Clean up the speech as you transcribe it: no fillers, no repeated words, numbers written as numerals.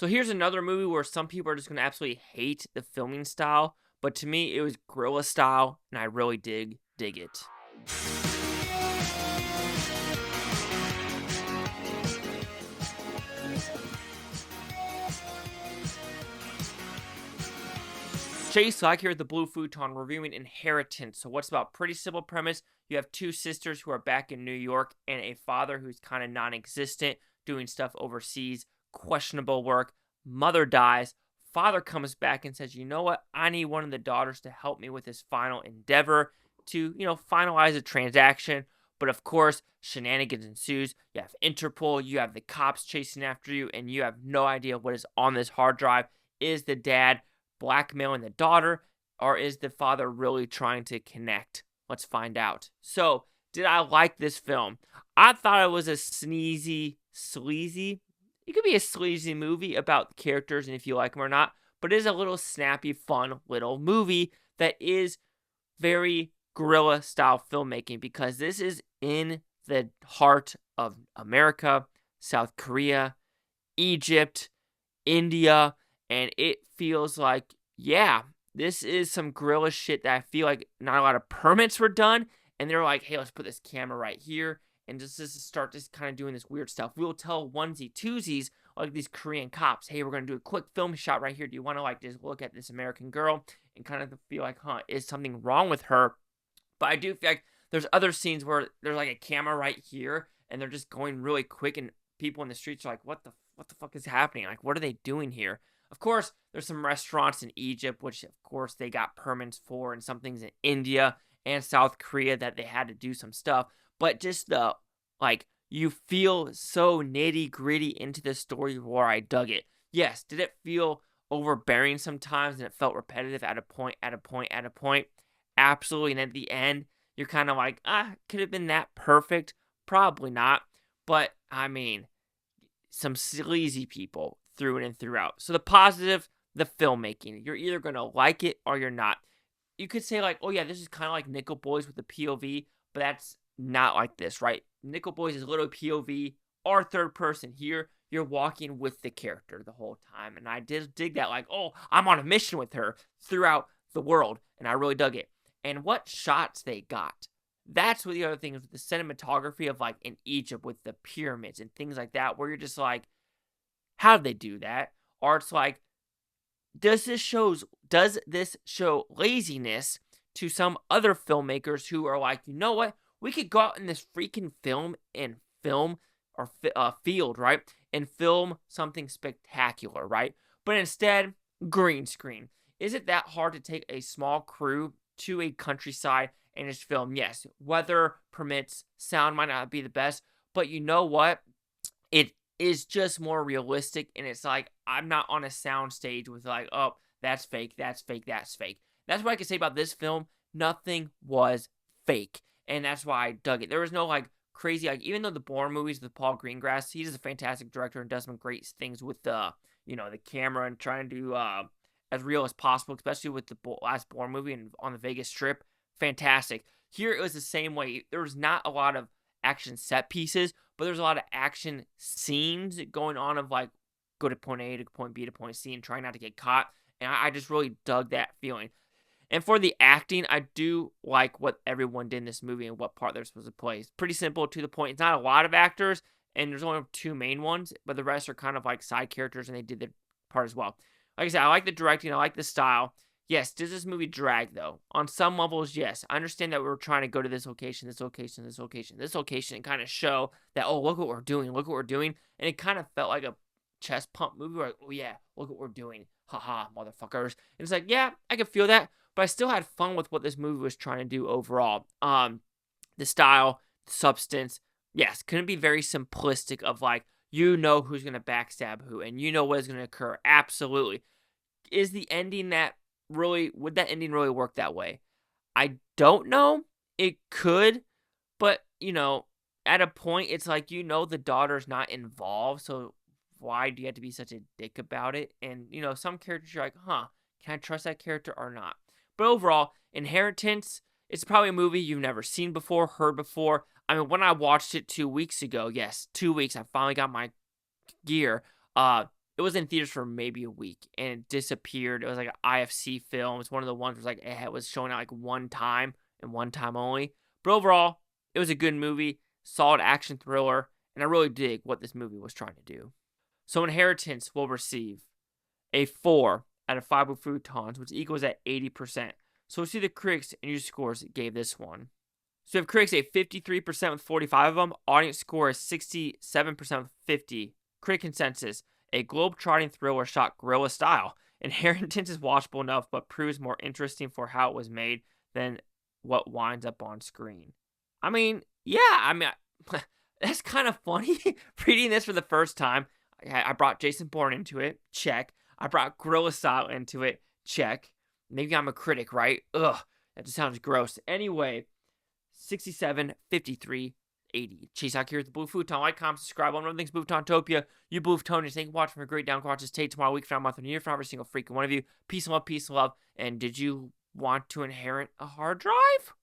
So here's another movie where some people are just going to absolutely hate the filming style, but to me, it was guerrilla style, and I really dig it. Chase, like here at the Blue Futon, reviewing Inheritance. So what's about? Pretty simple premise. You have two sisters who are back in New York and a father who's kind of non-existent, doing stuff overseas, questionable work. Mother dies. Father comes back and says, you know what? I need one of the daughters to help me with this final endeavor to, finalize a transaction. But of course, shenanigans ensues. You have Interpol, you have the cops chasing after you, and you have no idea what is on this hard drive. Is the dad blackmailing the daughter, or is the father really trying to connect? Let's find out. So, did I like this film? I thought it was a sleazy, it could be a sleazy movie about characters and if you like them or not, but it is a little snappy, fun little movie that is very guerrilla style filmmaking, because this is in the heart of America, South Korea, Egypt, India, and it feels like, yeah, this is some guerrilla shit that I feel like not a lot of permits were done, and they're like, hey, let's put this camera right here, and just start just kind of doing this weird stuff. We'll tell onesie-twosies, like these Korean cops, hey, we're going to do a quick film shot right here. Do you want to, just look at this American girl and kind of feel like, is something wrong with her? But I do feel like there's other scenes where there's, a camera right here, and they're just going really quick, and people in the streets are like, what the fuck is happening? What are they doing here? Of course, there's some restaurants in Egypt, which, of course, they got permits for, and some things in India and South Korea that they had to do some stuff. But just you feel so nitty-gritty into the story where I dug it. Yes, did it feel overbearing sometimes, and it felt repetitive at a point? Absolutely. And at the end, you're kind of like, could have been that perfect? Probably not. But, some sleazy people through and throughout. So the positive, the filmmaking. You're either going to like it or you're not. You could say oh yeah, this is kind of like Nickel Boys with the POV, but that's not like this, right? Nickel Boys is a little POV or third person. Here, you're walking with the character the whole time. And I did dig that, I'm on a mission with her throughout the world. And I really dug it. And what shots they got. That's what the other thing is with the cinematography of in Egypt with the pyramids and things like that, where you're just how did they do that? Or it's does this show laziness to some other filmmakers who are you know what? We could go out in this freaking film or field, right? And film something spectacular, right? But instead, green screen. Is it that hard to take a small crew to a countryside and just film? Yes, weather permits, sound might not be the best, but you know what? It is just more realistic, and it's I'm not on a sound stage with oh, that's fake, that's fake, that's fake. That's what I can say about this film. Nothing was fake, and that's why I dug it. There was no crazy, even though the Bourne movies with Paul Greengrass, he's a fantastic director and does some great things with the camera and trying to do as real as possible, especially with the last Bourne movie and on the Vegas Strip. Fantastic. Here it was the same way. There was not a lot of action set pieces, but there's a lot of action scenes going on of go to point A to point B to point C and try not to get caught. And I just really dug that feeling. And for the acting, I do like what everyone did in this movie and what part they're supposed to play. It's pretty simple, to the point. It's not a lot of actors, and there's only two main ones, but the rest are kind of side characters, and they did their part as well. Like I said, I like the directing, I like the style. Yes, does this movie drag, though? On some levels, yes. I understand that we were trying to go to this location, and kind of show that, oh, look what we're doing. And it kind of felt like a chest pump movie where, oh, yeah, look what we're doing. Haha, motherfuckers. And it's yeah, I can feel that, but I still had fun with what this movie was trying to do overall. The style, the substance, yes, couldn't be very simplistic of who's going to backstab who, and what is going to occur. Absolutely. Is the ending would that ending really work that way? I don't know. It could, but, at a point, it's the daughter's not involved, so why do you have to be such a dick about it? And, some characters you're can I trust that character or not? But overall, Inheritance, it's probably a movie you've never seen before, heard before. When I watched it 2 weeks ago, yes, 2 weeks, I finally got my gear. it was in theaters for maybe a week and it disappeared. It was like an IFC film. It's one of the ones where like it was showing out like one time and one time only. But overall, it was a good movie, solid action thriller, and I really dig what this movie was trying to do. So Inheritance will receive a 4 out of 5 Futons, which equals at 80%. So we'll see the critics and user scores gave this one. So we have critics at 53% with 45 of them. Audience score is 67% with 50. Critic consensus, a globe-trotting thriller shot guerrilla style. Inheritance is watchable enough, but proves more interesting for how it was made than what winds up on screen. I mean, that's kind of funny. Reading this for the first time, I brought Jason Bourne into it. Check. I brought guerrilla style into it. Check. Maybe I'm a critic, right? Ugh, that just sounds gross. Anyway, 67, 53, 80. Chase out here with the Blue Futon. Like, comment, subscribe. One of the things Futontopia. You Blue Futonians. Thank you for watching. For a great down. Watch this tape tomorrow, week from now, month, and year from every single freaking one of you. Peace and love, peace and love. And did you want to inherit a hard drive?